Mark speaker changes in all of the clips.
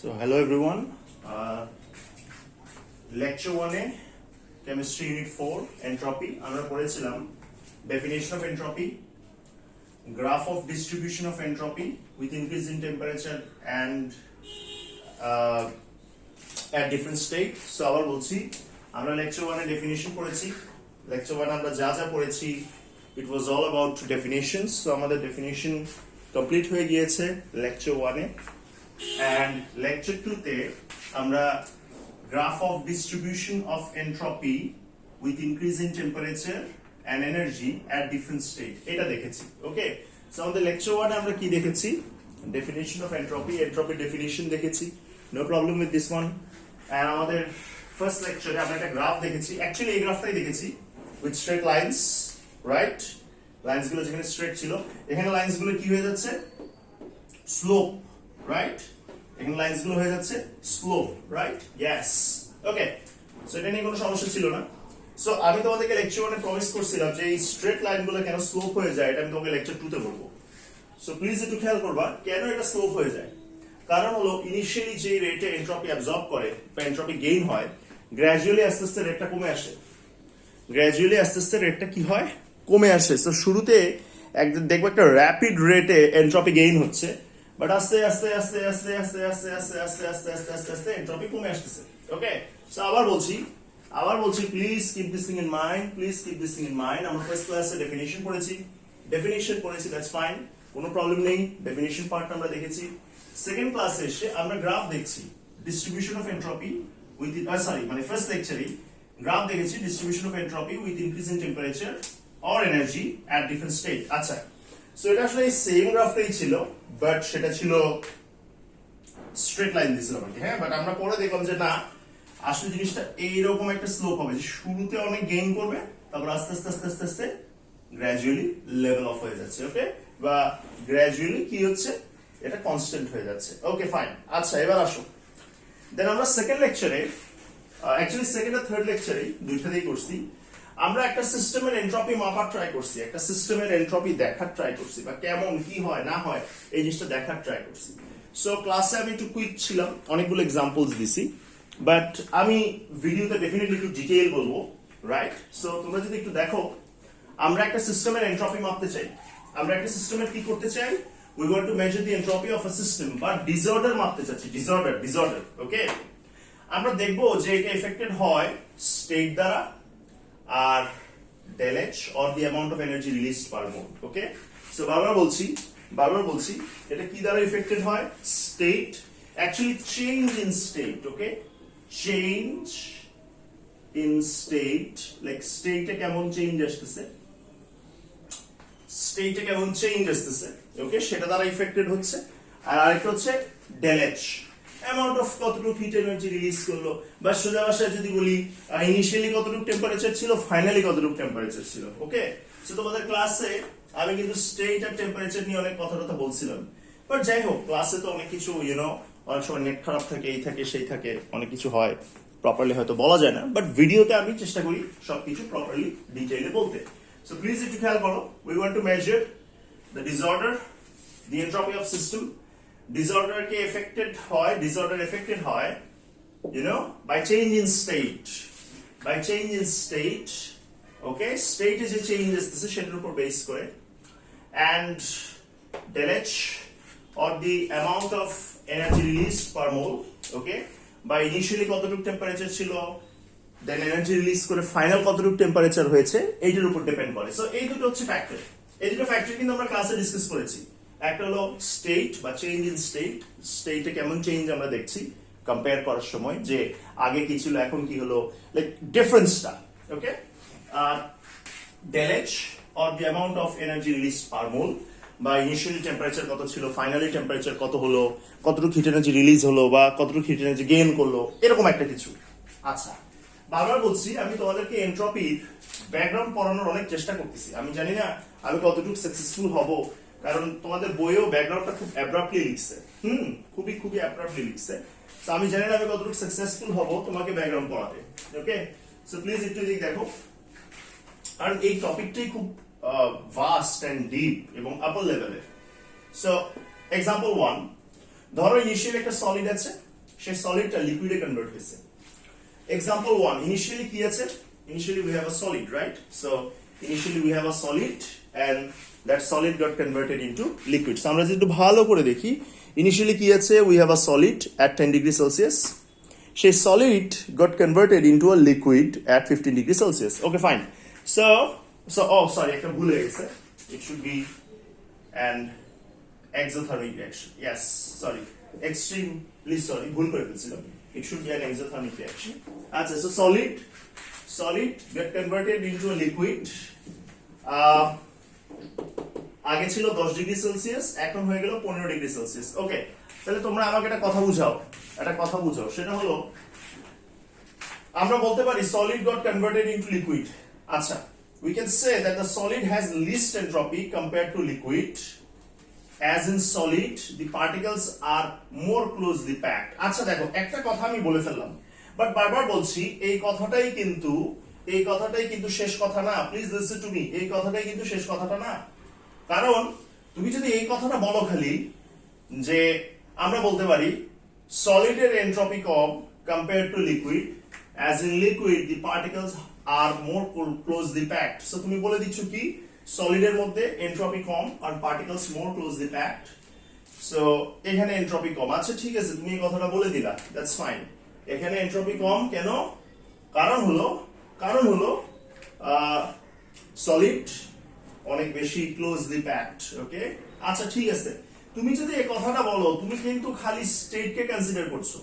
Speaker 1: So hello everyone. Lecture 1 এ chemistry unit 4 entropy আমরা পড়েছিলাম definition of entropy, graph of distribution of entropy with increase in temperature and at different state. So আবার বলছি আমরা lecture 1 এ definition পড়েছি। lecture 1 আমরা যা যা পড়েছি it was all about definitions. So আমাদের definition complete হয়ে গিয়েছে lecture 1 এ। And lecture 2 তে আমরা graph of distribution of entropy with increase in temperature and energy at different state এটা দেখেছি। ওকে, সো আমাদের lecture 1 আমরা কি দেখেছি? definition of entropy, entropy definition দেখেছি, no problem with this one. And আমাদের first lecture আমরা একটা গ্রাফ দেখেছি, actually এই গ্রাফটাই দেখেছি with straight lines, right? Lines গুলো যেখানে স্ট্রেট ছিল এখানে লাইনস গুলো কি হয়ে যাচ্ছে? Slope, right? এখানে লাইনস গুলো হয়ে যাচ্ছে স্লোপ, রাইট? ইয়েস, ওকে। সো এটা নিয়ে কোনো সমস্যা ছিল না। সো আমি তোমাদেরকে লেকচার 1 এ প্রমিস করছিলাম যে এই স্ট্রেট লাইনগুলো কেন স্লোপ হয়ে যায় এটা আমি তোমাকে লেকচার 2 তে বলবো। সো প্লিজ একটু খেয়াল করবা কেন এটা স্লোপ হয়ে যায়। কারণ হলো ইনিশিয়ালি যে রেটে এনট্রপি অ্যাবজর্ব করে বা এনট্রপি গেইন হয়, গ্র্যাজুয়ালি আস্তে আস্তে রেটটা কমে আসে। গ্র্যাজুয়ালি আস্তে আস্তে রেটটা কি হয়? কমে আসে। সো শুরুতে একদম দেখবো একটা র্যাপিড রেটে এনট্রপি গেইন হচ্ছে, বাট আস্তে আস্তে আস্তে আস্তে আস্তে আস্তে আস্তে আস্তে আস্তে আস্তে আস্তে আস্তে এনট্রপি কমে আসতেছে। ওকে, সো আবার বলছি please keep this thing in mind, please keep this thing in mind. আমরা ফার্স্ট ক্লাসে ডেফিনিশন পড়েছি, দ্যাটস ফাইন, কোনো প্রবলেম নেই, ডেফিনিশন পার্ট আমরা দেখেছি। সেকেন্ড ক্লাসে এসে আমরা গ্রাফ দেখছি, ডিস্ট্রিবিউশন অফ এনট্রপি উইথ মানে ফার্স্ট লেকচারে গ্রাফ দেখেছি, distribution of entropy with increase in temperature or energy at different state. আচ্ছা, সো এটা আসলে সেম গ্রাফটাই ছিল, বাট সেটা ছিল স্ট্রেট লাইন দিছিল আমাকে, হ্যাঁ। বাট আমরা পরে দেখলাম যে না, আসলে জিনিসটা এইরকম একটা স্লোপ হবে যে শুরুতে অনেক গেইন করবে, তারপর আস্তে আস্তে আস্তে আস্তে আস্তে গ্র্যাজুয়ালি লেভেল অফ হয়ে যাচ্ছে। ওকে, বা গ্র্যাজুয়ালি কি হচ্ছে, এটা কনস্ট্যান্ট হয়ে যাচ্ছে। ওকে, ফাইন। আচ্ছা, এবার আসো, দেন আমরা সেকেন্ড লেকচারে, অ্যাকচুয়ালি সেকেন্ড আর থার্ড লেকচারে দুইটাতেই করছি, আমরা একটা সিস্টেমের এনট্রপি মাপার ট্রাই করছি, একটা সিস্টেমের এনট্রপি দেখার ট্রাই করছি, বা কেমন কি হয় না হয় এই জিনিসটা দেখার ট্রাই করছি। সো ক্লাসে আমি একটু কুইক ছিলাম, অনেকগুলো এক্সাম্পলস দিছি, বাট আমি ভিডিওতে ডেফিনেটলি একটু ডিটেইল বলবো, রাইট? সো তোমরা যদি একটু দেখো, আমরা একটা সিস্টেমের এনট্রপি মাপতে চাই, আমরা একটা সিস্টেমের কি করতে চাই, we want to measure the entropy of a system, বা ডিসঅর্ডার মাপতে চাচ্ছি, ডিসঅর্ডার। ওকে, আমরা দেখবো যে এটা এফেক্টেড হয় স্টেট দ্বারা আর del H or the amount of energy released per mole. Okay, so বারবার বলছি এটা কি দ্বারা এফেক্টেড হয়? State, actually change in state. Okay, change in state, like স্টেটে কেমন চেঞ্জ আসতেছে, ওকে, সেটা দ্বারা এফেক্টেড হচ্ছে। আর আরেকটা হচ্ছে del H, অ্যামাউন্ট অফ কতটুকু হিট এনার্জি রিলিজ করলো, বা সোজা ভাষায় যদি বলি ইনিশিয়ালি কতটুকু টেম্পারেচার ছিল, ফাইনালি কতটুকু টেম্পারেচার ছিল। ওকে, সো তোমাদের ক্লাসে আমি কিন্তু স্টেট আর টেম্পারেচার নিয়ে অনেক কথা বলছিলাম, বাট যাই হোক, ক্লাসে তো অনেক কিছু অনেক সময় নেট খারাপ থাকে, এই থাকে সেই থাকে, অনেক কিছু হয়, প্রপারলি হয়তো বলা যায় না, বাট ভিডিওতে আমি চেষ্টা করি সবকিছু প্রপারলি ডিটেইলে বলতে। সো প্লিজ একটু খেয়াল করো, we want to measure the disorder, the entropy of system. Disorder affected হয় by change in state, okay, state is a change আসতেছে সেটার উপর বেস করে, and del H or the amount of energy released per mole, okay, by initially কতটুকু temperature ছিল, দেন energy release করে final কতটুকু temperature হয়েছে, এইটার উপর ডিপেন্ড করে। সো এই দুটো হচ্ছে ফ্যাক্টর, এই দুটো ফ্যাক্টর কিন্তু আমরা ক্লাসে ডিসকাস করেছি। একটা হলো স্টেট বা চেঞ্জ ইন স্টেটে কেমন চেঞ্জ আমরা দেখছি কম্পেয়ার করার সময়, যে আগে কি ছিল এখন কি হলো, লাইক ডিফারেন্সটা। ওকে, আর del H or the amount of energy released per mole, বা ইনিশিয়ালি টেম্পারেচার কত ছিল, ফাইনালি টেম্পারেচার কত হলো, কতটুকু হিট এনার্জি রিলিজ হলো বা কতটুকু হিট এনার্জি গেইন করলো, এরকম একটা কিছু। আচ্ছা, বারবার বলছি আমি তোমাদেরকে এনট্রপির ব্যাকগ্রাউন্ড পড়ানোর অনেক চেষ্টা করতেছি, আমি জানি না আমি কতটুকু সাকসেসফুল হব, কারণ তোমাদের বইয়েও ব্যাকগ্রাউন্ডটা খুব অ্যাব্রাপ্টলি লিখছে, খুবই অ্যাব্রাপ্টলি লিখছে। তো আমি জানি না আমি কতটুকু সাকসেসফুল হব তোমাকে ব্যাকগ্রাউন্ড পড়াতে। ওকে, সো প্লিজ একটু দিক দেখো, কারণ এই টপিকটাই খুব ভাস্ট এন্ড ডিপ এবং আপার লেভেলের। সো এক্সাম্পল 1, ধরো ইনিশিয়ালি একটা সলিড আছে, সে সলিডটা লিকুইডে কনভার্ট হয়েছে। এক্সাম্পল 1, ইনিশিয়ালি কি আছে? Initially we have a solid, right? So initially we have a solid and that solid got converted into liquid. So আমরা যদি একটু ভালো করে দেখি, initially কি আছে? We have a solid at 10 degrees Celsius. সেই solid got converted into a liquid at 15 degrees Celsius. Okay, fine. So oh sorry, একটা ভুল হয়ে গেছে. It should be an exothermic reaction. Yes, sorry. Extremely sorry, ভুল করে ফেলছিলাম. It should be an exothermic reaction. আচ্ছা, so solid get converted into a liquid. আগে ছিল 10 ডিগ্রি সেলসিয়াস, এখন হয়ে গেল 15 ডিগ্রি সেলসিয়াস। ওকে, তাহলে তোমরা আমাকে একটা কথা বুঝাও, সেটা হলো আমরা বলতে পারি solid got converted into liquid. আচ্ছা, we can say that the solid has least entropy compared to liquid. As in solid, the particles are more closely packed. আচ্ছা দেখো, একটা কথা আমি বলে ফেললাম, বাট বারবার বলছি এই কথাটাই কিন্তু শেষ কথা না। প্লিজ লিসেন টু মি, এই কথাটাই কিন্তু শেষ কথাটা না। কারণ তুমি যদি এই কথাটা বলো খালি যে আমরা বলতে পারি সলিডের এনট্রপি কম compare to liquid, as in liquid the particles are more closely packed. So তুমি বলে দিচ্ছ কি সলিডের মধ্যে এনট্রপি কম আর particles more closely packed. So এখানে এনট্রপি কম। আচ্ছা ঠিক আছে, তুমি এই কথাটা বলে দিলা, দ্যাটস ফাইন। এখানে এনট্রপি কম কেন? কারণ হলো সলিড অনেক বেশি ক্লোজলি প্যাকড। ওকে, আচ্ছা ঠিক আছে, তুমি যদি এই কথাটা বলো, তুমি কিন্তু খালি স্টেটকে কনসিডার করছো।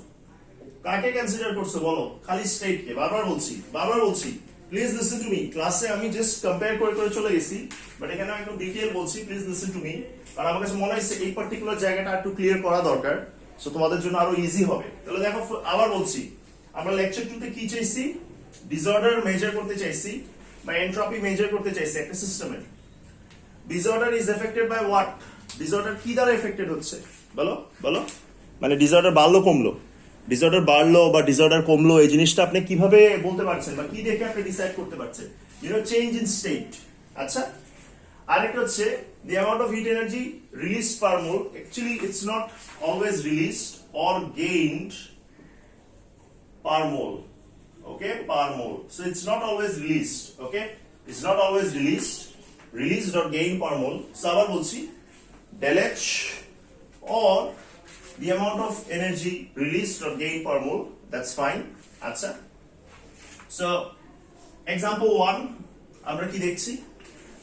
Speaker 1: কাকে কনসিডার করছো বলো? খালি স্টেটকে। বারবার বলছি প্লিজ লিসেন টু মি। ক্লাসে আমি জাস্ট কম্পেয়ার করে চলে গেছি, বাট এখানে আমি একদম ডিটেইল বলছি, প্লিজ লিসেন টু মি। কারণ আমার কাছে মনে হয়েছে এই পার্টিকুলার জায়গাটা একটু ক্লিয়ার করা দরকার, সো তোমাদের জন্য আরো ইজি হবে। তাহলে দেখো, আবার বলছি, আমরা লেকচার 2 তে কি চাইছি? ডিসঅর্ডার মেজার করতে চাইছি বা এনট্রপি মেজার করতে চাইছি একটা সিস্টেমের। Disorder is affected by what? Disorder কি দ্বারা এফেক্টেড হচ্ছে বলো? মানে ডিসঅর্ডার বাড়লো বা ডিসঅর্ডার কমলো, এই জিনিসটা আপনি কিভাবে বলতে পারছেন বা কি দেখে আপনি ডিসাইড করতে পারছেন? Change in state. আচ্ছা, আরেকটা হচ্ছে the amount of heat energy released per mole. Actually it's not always released or gained per mole. Okay, per mole. So it's not always released. Okay, it's not always released or gained per mole. So আবার বলছি, del H or the amount of energy released or gained per mole. That's fine. আচ্ছা, so example 1 আমরা কি দেখছি?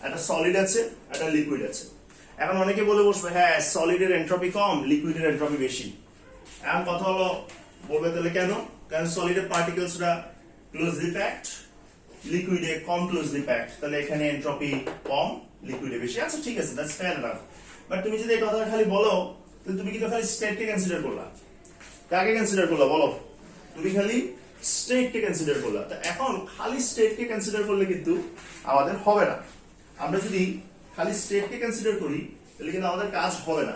Speaker 1: একটা solid আছে, একটা liquid আছে। এখন অনেকে বলে বসবে হ্যাঁ সলিডের এনট্রপি কম, লিকুইডের এনট্রপি বেশি। এখন কথা হলো, বলবে তাহলে কেন? কারণ সলিডের পার্টিকেলসরা ক্লোজলি প্যাকড, লিকুইডে কম ক্লোজলি প্যাকড, তাহলে এখানে এনট্রপি কম, লিকুইডে বেশি। আচ্ছা ঠিক আছে, দ্যাটস ফেয়ার এনাফ। বাট তুমি যদি এই কথাটা খালি বলো, তাহলে তুমি কিন্তু খালি স্টেটকে কনসিডার করলা। কাকে কনসিডার করলা বলো? তুমি খালি স্টেটকে কনসিডার করলা। তো এখন খালি স্টেটকে কনসিডার করলে কিন্তু আমাদের হবে না। আমরা যদি খালি স্টেটকে কনসিডার করি তাহলে কিন্তু আমাদের কাজ হবে না।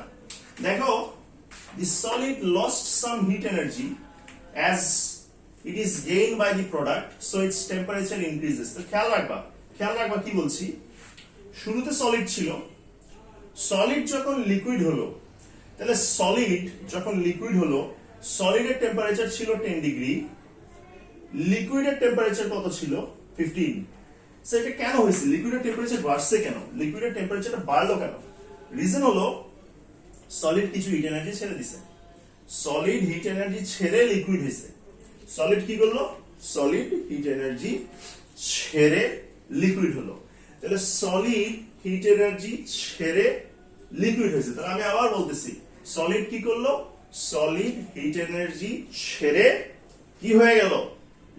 Speaker 1: দেখো, the solid lost some heat energy as it is gained by the product, so its temperature increases. তো খেয়াল রাখবা কি বলছি। শুরুতে সলিড ছিল, সলিড যখন লিকুইড হলো, তাহলে সলিডের টেম্পারেচার ছিল 10 ডিগ্রি, লিকুইডের টেম্পারেচার কত ছিল? 15। সো এটা কেন হয়েছে? লিকুইডের টেম্পারেচার বাড়ছে কেন? লিকুইডের টেম্পারেচারটা বাড়লো কেন? রিজন হলো সলিড কিছু হিট এনার্জি ছেড়ে দিছে। সলিড হিট এনার্জি ছেড়ে লিকুইড হয়েছে। সলিড কি করলো? সলিড হিট এনার্জি ছেড়ে লিকুইড হলো। তাহলে সলিড হিট এনার্জি ছেড়ে লিকুইড হয়েছে। তাহলে আমি আবার বলতেছি, সলিড কি করলো? সলিড হিট এনার্জি ছেড়ে কি হয়ে গেল?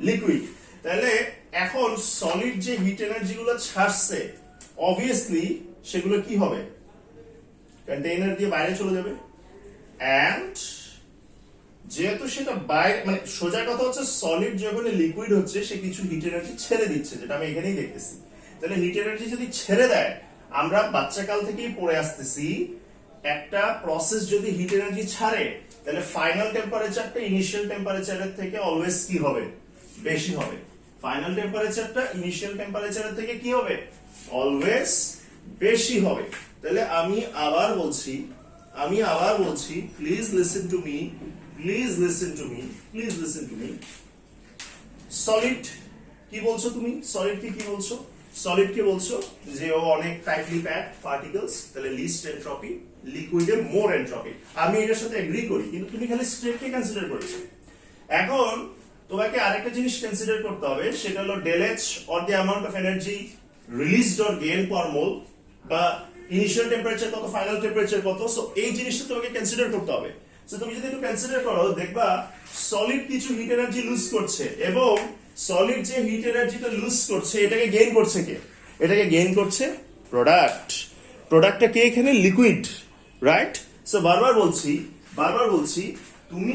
Speaker 1: লিকুইড। তাহলে এখন সলিড যে হিট এনার্জি গুলো ছাড়ছে, অবভিয়াসলি সেগুলো কি হবে? কন্টেইনার দিয়ে বাইরে চলে যাবে। এন্ড যেহেতু সেটা বাইরে, মানে সোজা কথা হচ্ছে সলিড যখন লিকুইড হচ্ছে সে কিছু হিট এনার্জি ছেড়ে দিচ্ছে, যেটা আমি এখানেই দেখতেছি। তাহলে হিট এনার্জি যদি ছেড়ে দেয়, আমরা বাচ্চাকাল থেকেই পড়ে আসতেছি, একটা প্রসেস যদি হিট এনার্জি ছাড়ে তাহলে ফাইনাল টেম্পারেচারটা ইনিশিয়াল টেম্পারেচারের থেকে অলওয়েজ কি হবে? বেশি হবে। ফাইনাল টেম্পারেচারটা ইনিশিয়াল টেম্পারেচারের থেকে কি হবে? অলওয়েজ বেশি হবে। তাহলে আমি আবার বলছি, please listen to me, please listen to me, please listen to me. Solid কি বলছো তুমি? সলিড কি বলছো? সলিড কে বলছো যে ও অনেক টাইটলি প্যাক পার্টিকলস, তাহলে লিস্ট এনট্রপি, লিকুইডের মোর এনট্রপি। আমি এটার সাথে এগ্রি করি, কিন্তু তুমি খালি স্টেটকে কনসিডার করেছো। এখন তোমাকে আরেকটা জিনিস কনসিডার করতে হবে, সেটা হলো del H or the amount of energy released or gain per mole, বা ইনিশিয়াল টেম্পারেচার কত, ফাইনাল টেম্পারেচার কত। সো এই জিনিসটা তোমাকে কনসিডার করতে হবে। সো তুমি যদি একটু কনসিডার করো, দেখবা সলিড কিছু হিট এনার্জি লুজ করছে, এবং সলিড যে হিট এনার্জিটা লুজ করছে এটাকে গেইন করছে কে? এটাকে গেইন করছে প্রোডাক্ট। প্রোডাক্টটা কে এখানে? Liquid, right? সো বারবার বলছি তুমি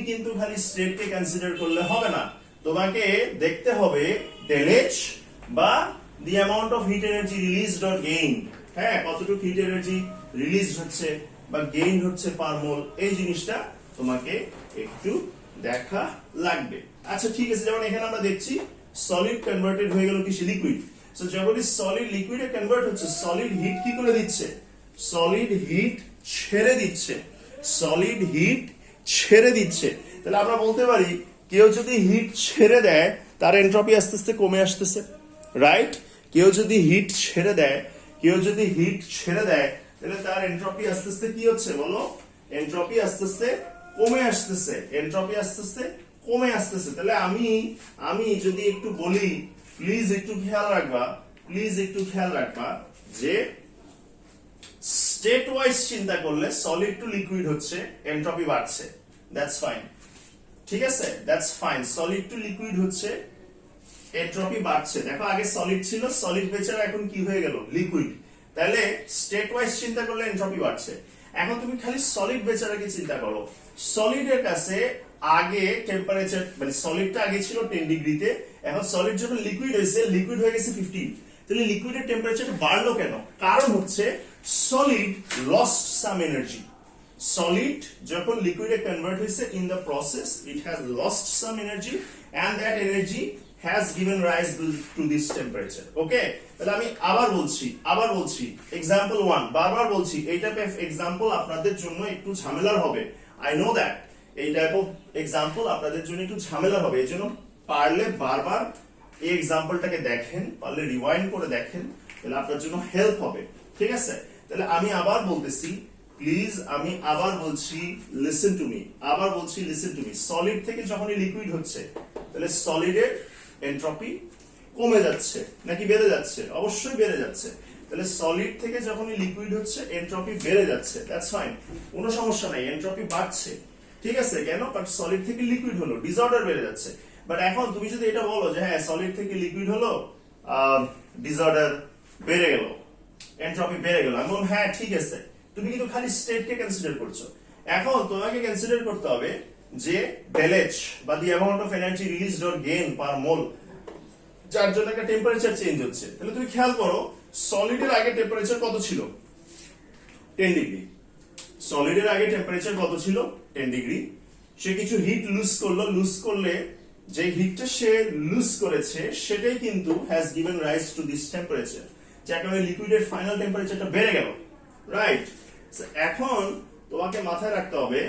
Speaker 1: কিন্তু খালি স্টেটকে কনসিডার করলে হবে না, তোমাকে দেখতে হবে ডেল এইচ বা the amount of heat energy released or gain. হ্যাঁ, কতটুকু হিট এনার্জি রিলিজ হচ্ছে বা গেইন হচ্ছে পার মোল, এই জিনিসটা তোমাকে একটু দেখা লাগবে। আচ্ছা ঠিক আছে, যেমন এখানে আমরা দেখছি সলিড কনভার্টেড হয়ে গেল কিসে? লিকুইড। সো যখনই সলিড লিকুইডে কনভার্ট হচ্ছে, সলিড হিট কি করে দিচ্ছে? সলিড হিট ছেড়ে দিচ্ছে, সলিড হিট ছেড়ে দিচ্ছে। তাহলে আমরা বলতে পারি কেউ যদি হিট ছেড়ে দেয় তার এনট্রপি আস্তে আস্তে কমে আসতেছে, রাইট? কেউ যদি হিট ছেড়ে দেয় তাহলে তার এনট্রপি আস্তে আস্তে কি হচ্ছে বলো? এনট্রপি আস্তে আস্তে কমে আসতেছে, এনট্রপি আস্তে আস্তে কমে আসতেছে। তাহলে আমি যদি একটু বলি, প্লিজ একটু খেয়াল রাখবা যে স্টেট ওয়াইজ চিন্তা করলে সলিড টু লিকুইড হচ্ছে, এনট্রপি বাড়ছে, দ্যাটস ফাইন, ঠিক আছে, that's fine. Solid to liquid হচ্ছে, এনট্রপি বাড়ছে। দেখো আগে সলিড ছিল, সলিড বেচারা এখন কি হয়ে গেল? লিকুইড। তাহলে স্টেট ওয়াইজ চিন্তা করলে এনট্রপি বাড়ছে। এখন তুমি খালি সলিড বেচারাকে চিন্তা করো, সলিডের কাছে আগে টেম্পারেচার, মানে সলিডটা আগে ছিল 10 ডিগ্রিতে, এখন সলিড যখন লিকুইড হয়েছে, লিকুইড হয়ে গেছে 15। তাহলে লিকুইডের টেম্পারেচার বাড়লো কেন? কারণ হচ্ছে solid lost some energy. Solid যখন লিকুইডে কনভার্ট হয়েছে, in the process it has lost some energy, and that energy has given rise to this temperature. Okay, তাহলে আমি আবার বলছি example 1, বারবার বলছি এই টাইপ অফ এক্সাম্পল আপনাদের জন্য একটু ঝামেলার হবে, আই নো দ্যাট। এই টাইপ অফ এক্সাম্পল আপনাদের জন্য একটু ঝামেলার হবে, এজন্য পারলে বারবার এই এক্সাম্পলটাকে দেখেন, পারলে রিওয়াইন্ড করে দেখেন, তাহলে আপনার জন্য হেল্প হবে, ঠিক আছে? তাহলে আমি আবার বলতেছি, প্লিজ আমি আবার বলছি, লিসেন টু মি, সলিড থেকে যখনই লিকুইড হচ্ছে, তাহলে সলিডের এনট্রপি কমে যাচ্ছে নাকি বেড়ে যাচ্ছে? অবশ্যই বেড়ে যাচ্ছে। তাহলে সলিড থেকে যখনই লিকুইড হচ্ছে, এনট্রপি বেড়ে যাচ্ছে, দ্যাটস ফাইন, কোনো সমস্যা নাই, এনট্রপি বাড়ছে, ঠিক আছে? কেন? কারণ সলিড থেকে লিকুইড হলো, ডিসঅর্ডার বেড়ে যাচ্ছে। বাট এখন তুমি যদি এটা বলো যে হ্যাঁ সলিড থেকে লিকুইড হলো, ডিসঅর্ডার বেড়ে গেল, এনট্রপি বেড়ে গেল, আমি বললাম হ্যাঁ ঠিক আছে, তুমি কিন্তু খালি স্টেটকে কনসিডার করছো। এখন তোমাকে কনসিডার করতে হবে যে ডেল এইচ বা the amount of energy released or gain per mole, যার জন্য একটা টেম্পারেচার চেঞ্জ হচ্ছে। তাহলে তুমি খেয়াল করো, সলিডের আগে টেম্পারেচার কত ছিল? 10 ডিগ্রি। সলিডের আগে টেম্পারেচার কত ছিল? 10 ডিগ্রি। সে কিছু হিট লুজ করলে যে হিটটা সে লুজ করেছে সেটাই কিন্তু has given rise to this temperature, যার কারণে লিকুইডের ফাইনাল টেম্পারেচারটা বেড়ে গেল, রাইট? এখন তোমাকে মাথায় রাখতে হবে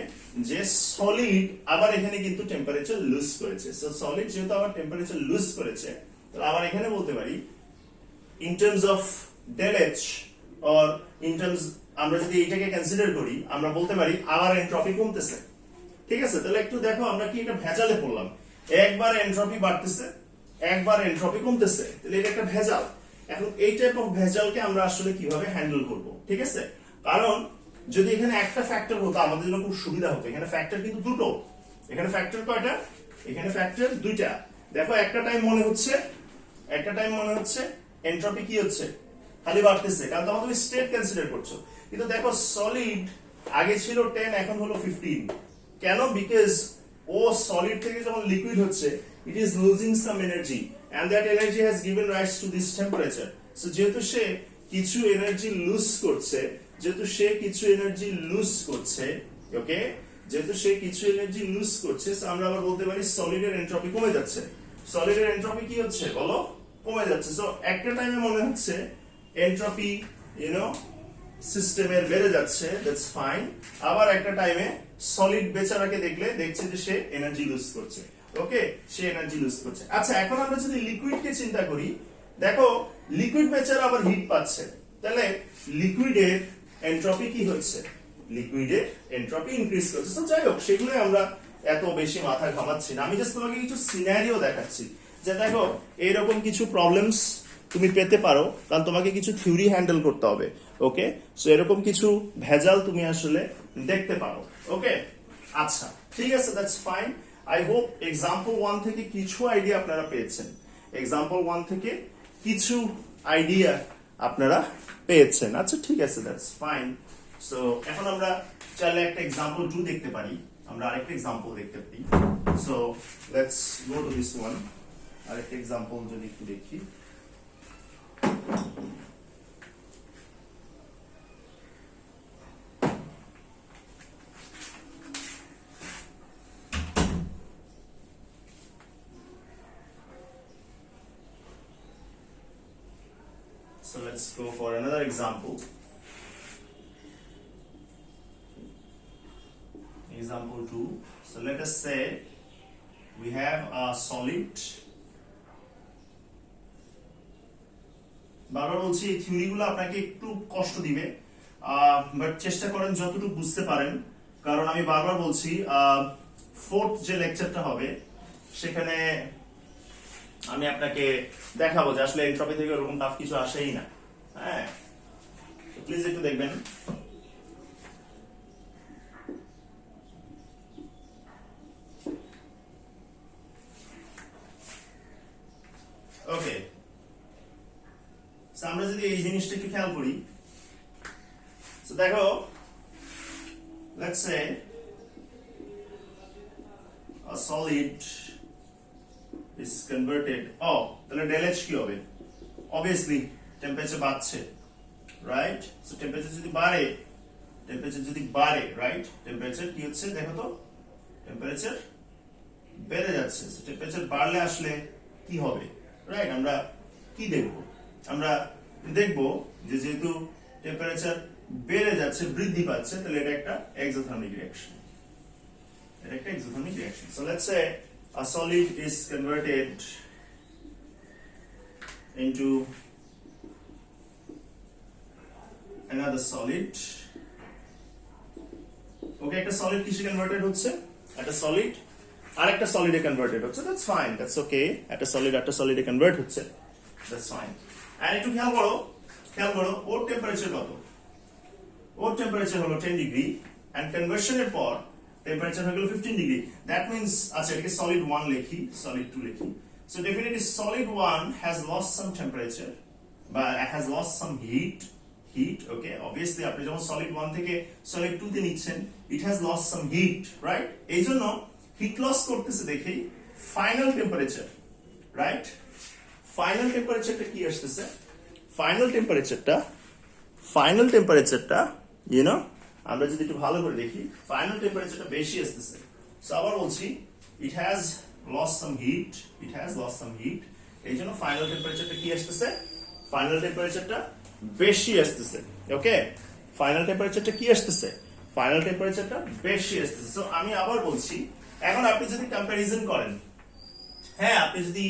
Speaker 1: যে সলিড আবার এখানে কিন্তু টেম্পারেচার লুজ করেছে। সো সলিড যেহেতু আবার টেম্পারেচার লুজ করেছে, তাহলে আবার এখানে বলতে পারি in terms of del H, or in terms, আমরা যদি এইটাকে কনসিডার করি, আমরা বলতে পারি আবার এনট্রপি কমতেছে, ঠিক আছে? তাহলে একটু দেখো আমরা কি এটা ভেজালে পড়লাম, একবার এনট্রপি বাড়তেছে, একবার এনট্রপি কমতেছে, তাহলে এটা একটা ভেজাল। এখন এই টাইপ অফ ভেজালকে আমরা আসলে কিভাবে হ্যান্ডেল করব, ঠিক আছে? কারণ যদি এখানে একটা ফ্যাক্টর হতো আমাদের জন্য খুব সুবিধা হতো, এখানে ফ্যাক্টর কিন্তু দুটো, এখানে ফ্যাক্টর কয়টা? এখানে ফ্যাক্টর দুইটা। দেখো একটা টাইম মনে হচ্ছে এনট্রপি কি হচ্ছে? খালি বাড়তেছে, কারণ তখন তুমি স্টেট কনসিডার করছো। কিন্তু দেখো সলিড আগে ছিল 10, এখন হলো 15। কেন? বিকজ ও সলিড থেকে যখন লিকুইড হচ্ছে, it is losing some energy, and that energy has given rise to this temperature. So যেহেতু সে কিছু এনার্জি লুজ করছে, ওকে, যেহেতু সে কিছু এনার্জি লুজ করছে, আমরা আবার বলতে পারি সলিডের এনট্রপি কমে যাচ্ছে। সলিডের এনট্রপি কি হচ্ছে বলো? কমে যাচ্ছে। সো একটা টাইমে মনে হচ্ছে এনট্রপি সিস্টেমের বেড়ে যাচ্ছে, দ্যাটস ফাইন। আবার একটা টাইমে সলিড বেচারাকে দেখলে দেখছে যে সে এনার্জি লুজ করছে, ওকে, সে এনার্জি লুজ করছে। আচ্ছা, এখন আমরা যদি লিকুইডকে চিন্তা করি, দেখো লিকুইড বেচারা আবার হিট পাচ্ছে, তাহলে লিকুইডের এন্ট্রপি কি হচ্ছে, লিকুইডের এন্ট্রপি ইনক্রিজ করছে। তো যাই হোক, সেগুলো আমরা এত বেশি মাথা ঘামাচ্ছি না, আমি জাস্ট তোমাকে কিছু সিনারিও দেখাচ্ছি যে দেখো এইরকম কিছু প্রবলেমস তুমি পেতে পারো, কারণ তোমাকে কিছু থিওরি হ্যান্ডেল করতে হবে, ওকে। সো এরকম কিছু ভেজাল তুমি আসলে দেখতে পারো, ওকে। আচ্ছা, ঠিক আছে, that's fine. I hope example 1 থেকে কিছু আইডিয়া আপনারা পেয়েছেন, এক্সাম্পল 1 থেকে কিছু আইডিয়া আপনারা পেয়েছেন। আচ্ছা, ঠিক আছে, দ্যাটস ফাইন। সো এখন আমরা চাইলে একটা এক্সাম্পল 2 দেখতে পারি, আমরা আরেকটা এক্সাম্পল দেখতে পারি। So let's go to this one. আরেকটা এক্সাম্পল যদি একটু দেখি, so let's go for another example. Example 2. So let us say we have a solid. বারবার বলছি এই থিওরিগুলো আপনাকে একটু কষ্ট দিবে, বাট চেষ্টা করেন যতটুকু বুঝতে পারেন, কারণ আমি বারবার বলছি ফোর্থ যে লেকচারটা হবে সেখানে আমি আপনাকে দেখাবো যে আসলে এন্ট্রপি থেকে ওরকম টাফ কিছু আসেই না, হ্যাঁ। প্লিজ একটু দেখবেন। ওকে, আমরা যদি এই জিনিসটা একটু খেয়াল করি, তো দেখো let's say a solid is converted, তাহলে del H কি হবে, obviously টেম্পারেচার বাড়ছে, রাইট। সো টেম্পারেচার যদি বাড়ে, রাইট, টেম্পারেচার কি হচ্ছে দেখো তো, টেম্পারেচার বেড়ে যাচ্ছে। সো টেম্পারেচার বাড়লে আসলে কি হবে, রাইট, আমরা কি দেখব, আমরা দেখব যে যেহেতু টেম্পারেচার বেড়ে যাচ্ছে, বৃদ্ধি পাচ্ছে, তাহলে এটা একটা এক্সোথার্মিক রিঅ্যাকশন, এটা একটা exothermic reaction. So let's say a solid is converted into another solid, ওকে। একটা সলিড কিসে কনভার্টেড হচ্ছে, একটা সলিড আরেকটা সলিডে কনভার্টেড হচ্ছে, দ্যাটস ফাইন, দ্যাটস ওকে। একটা সলিডে কনভার্ট হচ্ছে, দ্যাটস ফাইন। এন্ড একটু খেয়াল করো ওর টেম্পারেচার কত, ওর টেম্পারেচার হলো 10 ডিগ্রি, এন্ড কনভার্সনের পর টেম্পারেচার হয়ে গেল 15 ডিগ্রি। দ্যাট মিন্স, আচ্ছা এটাকে সলিড 1 লিখি, সলিড 2 লিখি। So definitely solid 1 has lost some temperature বা has lost some heat, okay. Obviously আপনি যখন সলিড 1 থেকে সলিড 2 তে নিচ্ছেন, it has lost some heat, right. এই জন্য হিট লস করতেছে দেখেই ফাইনাল টেম্পারেচার, রাইট, ফাইনাল টেম্পারেচারটা কি আসতেছে, ফাইনাল টেম্পারেচারটা ইউ নো আমরা যদি একটু ভালো করে দেখি, ফাইনাল টেম্পারেচারটা বেশি আসতেছে। সো আবার বলছি, it has lost some heat, এই জন্য ফাইনাল টেম্পারেচারটা কি আসতেছে, ফাইনাল টেম্পারেচারটা বেশি আসতেছে, ওকে। ফাইনাল টেম্পারেচারটা কি আসতেছে, ফাইনাল টেম্পারেচারটা বেশি আসতেছে। সো আমি আবার বলছি, এখন আপনি যদি কম্প্যারিজন করেন, হ্যাঁ, আপনি যদি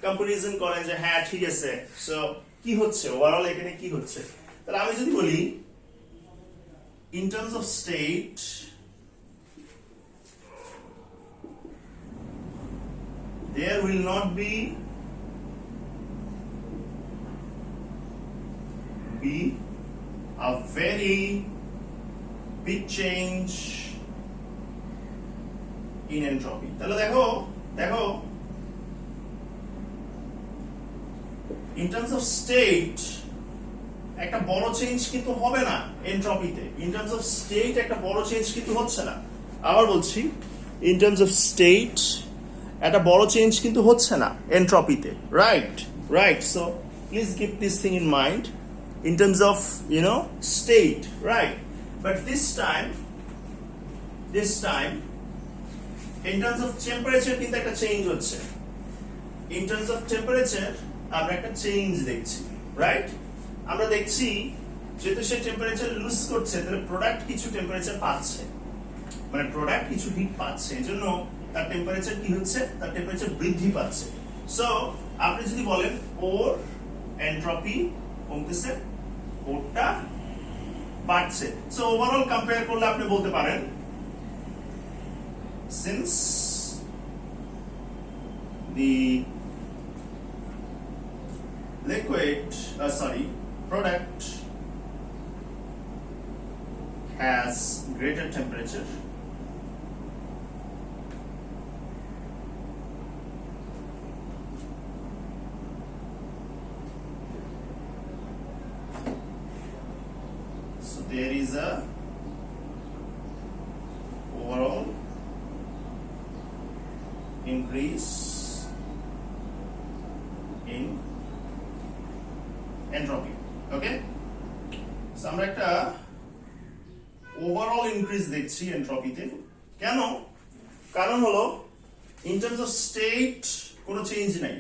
Speaker 1: কম্প্যারিজন করেন যে হ্যাঁ ঠিক আছে, সো কি হচ্ছে ওভারঅল এখানে কি হচ্ছে, তাহলে আমি যদি বলি in terms of state, there will not be a very big change in entropy. তাহলে দেখো in terms of state একটা বড় চেঞ্জ কিন্তু হবে না এন্ট্রপিতে, ইন টার্মস অফ স্টেট একটা বড় চেঞ্জ কিন্তু হচ্ছে না। আবার বলছি, ইন টার্মস অফ স্টেট একটা বড় চেঞ্জ কিন্তু হচ্ছে না এন্ট্রপিতে, right. So please keep this thing in mind, in terms of state, right. But this time in terms of temperature কিন্তু একটা চেঞ্জ হচ্ছে, ইন টার্মস অফ টেম্পারেচার আমরা একটা চেঞ্জ দেখছি, রাইট। আমরা দেখছি যেহেতু সে টেম্পারেচার লুজ করছে তাহলে প্রোডাক্ট কিছু টেম্পারেচার পাচ্ছে, মানে প্রোডাক্ট কিছু হিট পাচ্ছে, এজন্য তার টেম্পারেচার কি হচ্ছে, তার টেম্পারেচার বৃদ্ধি পাচ্ছে। সো আপনি যদি বলেন ওর এন্ট্রপি কমতেছে, ওরটা বাড়ছে। সো ওভারঅল কম্পেয়ার করলে আপনি বলতে পারেন since the product has greater temperature, so there is a overall increase in entropy. Okay, so আমরা একটা ওভারঅল ইনক্রিজ দেখছি এন্ট্রপিতে। কেন? কারণ হলো ইন টার্মস অফ স্টেট কোনো চেঞ্জ নাই,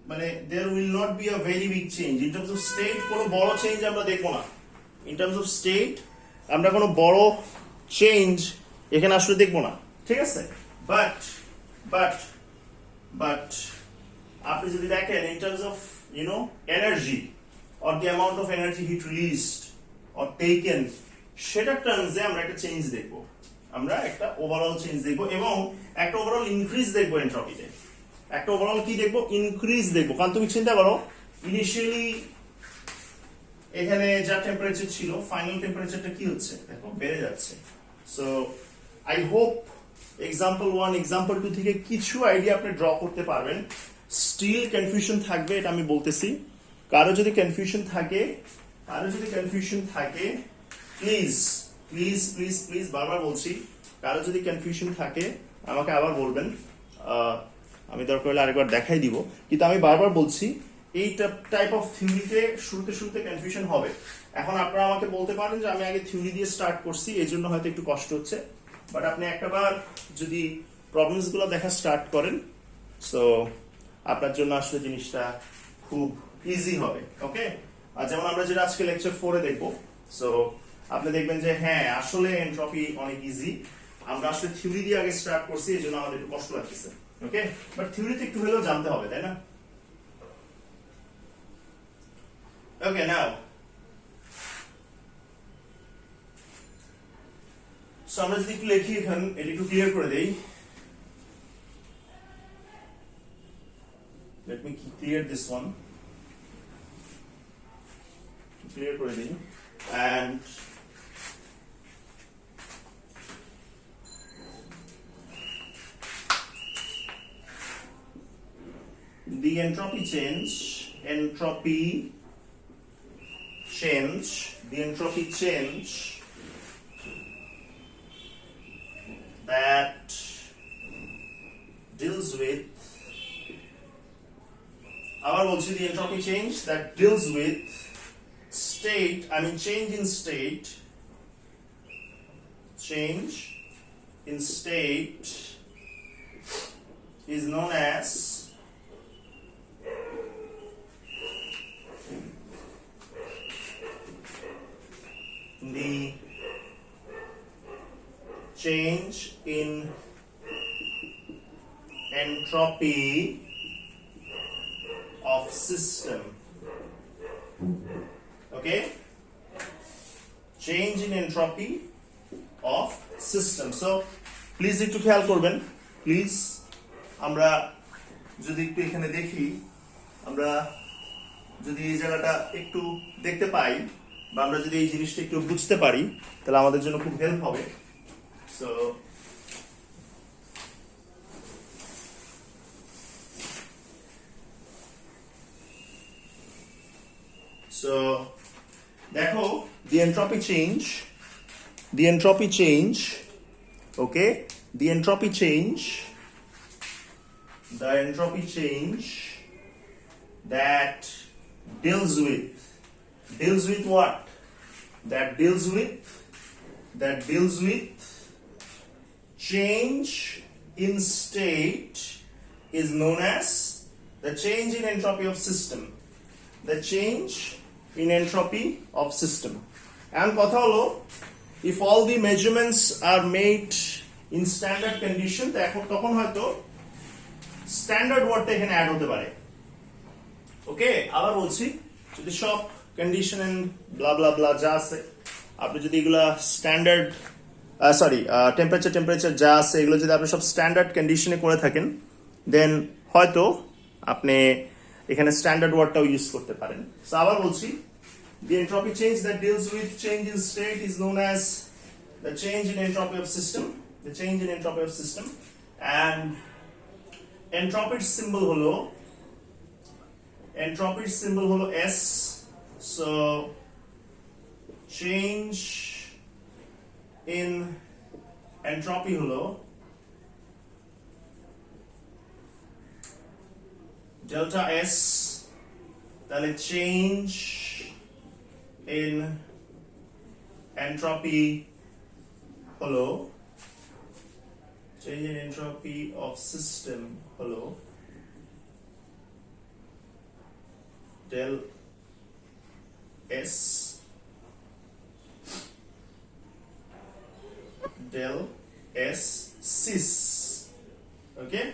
Speaker 1: মানে there will not be a very big change in terms of state, কোনো বড় চেঞ্জ আমরা দেখবো না। in terms of state আমরা কোনো বড় চেঞ্জ এখানে আসলে দেখবো না, ঠিক আছে? বাট আপনি যদি দেখেন in terms of energy or the amount of energy heat released or taken, সেটার টার্মসে আমরা একটা চেঞ্জ দেখবো, আমরা একটা ওভারঅল চেঞ্জ দেখবো এবং একটা ওভারঅল ইনক্রিজ দেখবো এন্ট্রপিতে। একটা ওভারঅল কি দেখবো? ইনক্রিজ দেখবো। কারণ তুমি চিন্তা করো ইনিশিয়ালি এখানে যা টেম্পারেচার ছিল ফাইনাল টেম্পারেচারটা কি হচ্ছে দেখো বেড়ে যাচ্ছে। So I hope example 1 example 2 থেকে কিছু আইডিয়া আপনি ড্র করতে পারবেন। স্টিল কনফিউশন থাকবে, এটা আমি বলতেছি। কারো যদি কনফিউশন থাকে প্লিজ প্লিজ প্লিজ প্লিজ বারবার বলছি, কারো যদি কনফিউশন থাকে আমাকে আবার বলবেন, আমি দরকার হলে আরেকবার দেখাই দিব। কিন্তু আমি বারবার বলছি এই টাইপ অফ থিওরিতে শুরুতে কনফিউশন হবে। এখন আপনারা আমাকে বলতে পারেন যে আমি আগে থিওরি দিয়ে স্টার্ট করছি এই জন্য হয়তো একটু কষ্ট হচ্ছে, বাট আপনি একটাবার যদি প্রবলেমস গুলো দেখা স্টার্ট করেন সো আপনার জন্য আসলে জিনিসটা খুব ইজি হবে। ওকে, আর যেমন আমরা যেটা আজকে লেকচার 4-এ দেখবো, সো আপনি দেখবেন যে হ্যাঁ আসলে এন্ট্রপি অনেক ইজি। আমরা আসলে থিওরি দিয়ে আগে স্টার্ট করছি এই জন্য আমাদের একটু কষ্ট লাগতেছে। ওকে, বাট থিওরিতে একটু হলেও জানতে হবে, তাই না? ওকে, নাও সো আমরা যদি একটু লিখি এখানে, এটা একটু ক্লিয়ার করে দেই। Let me clear this one. Clear করে দিই and the entropy change that deals with, আবার বলছি, the entropy change that deals with state, change in state is known as the change in entropy of system. Okay, change in entropy of system. So please একটু খেয়াল করবেন please. আমরা যদি একটু এখানে দেখি, আমরা যদি এই জায়গাটা একটু দেখতে পাই বা আমরা যদি এই জিনিসটা একটু বুঝতে পারি তাহলে আমাদের জন্য খুব হেল্প হবে। So দেখো the entropy change okay, the entropy change that deals with what? That deals with change in state is known as the change in entropy of system. The change in entropy of system. And কথা হলো if all the measurements are made in standard condition তখন হয়তো standard ওয়ার্ডটা এখানে add হতে পারে। ওকে, আবার বলছি, যদি সব কন্ডিশন এন্ড ব্লা ব্লা ব্লা যা আছে আপনি যদি এগুলা স্ট্যান্ডার্ড টেম্পারেচার যা আছে এগুলো যদি আপনি সব স্ট্যান্ডার্ড কন্ডিশনে করে থাকেন দেন হয়তো আপনি এখানে স্ট্যান্ডার্ড ওয়ার্ডটাও ইউজ করতে পারেন। সো আবার বলছি, the entropy change that deals with change in state is known as the change in entropy of system, and entropy symbol হলো S. So change in entropy হলো delta S, তাহলে change in entropy হলো change in entropy of system হলো del S sys. Okay,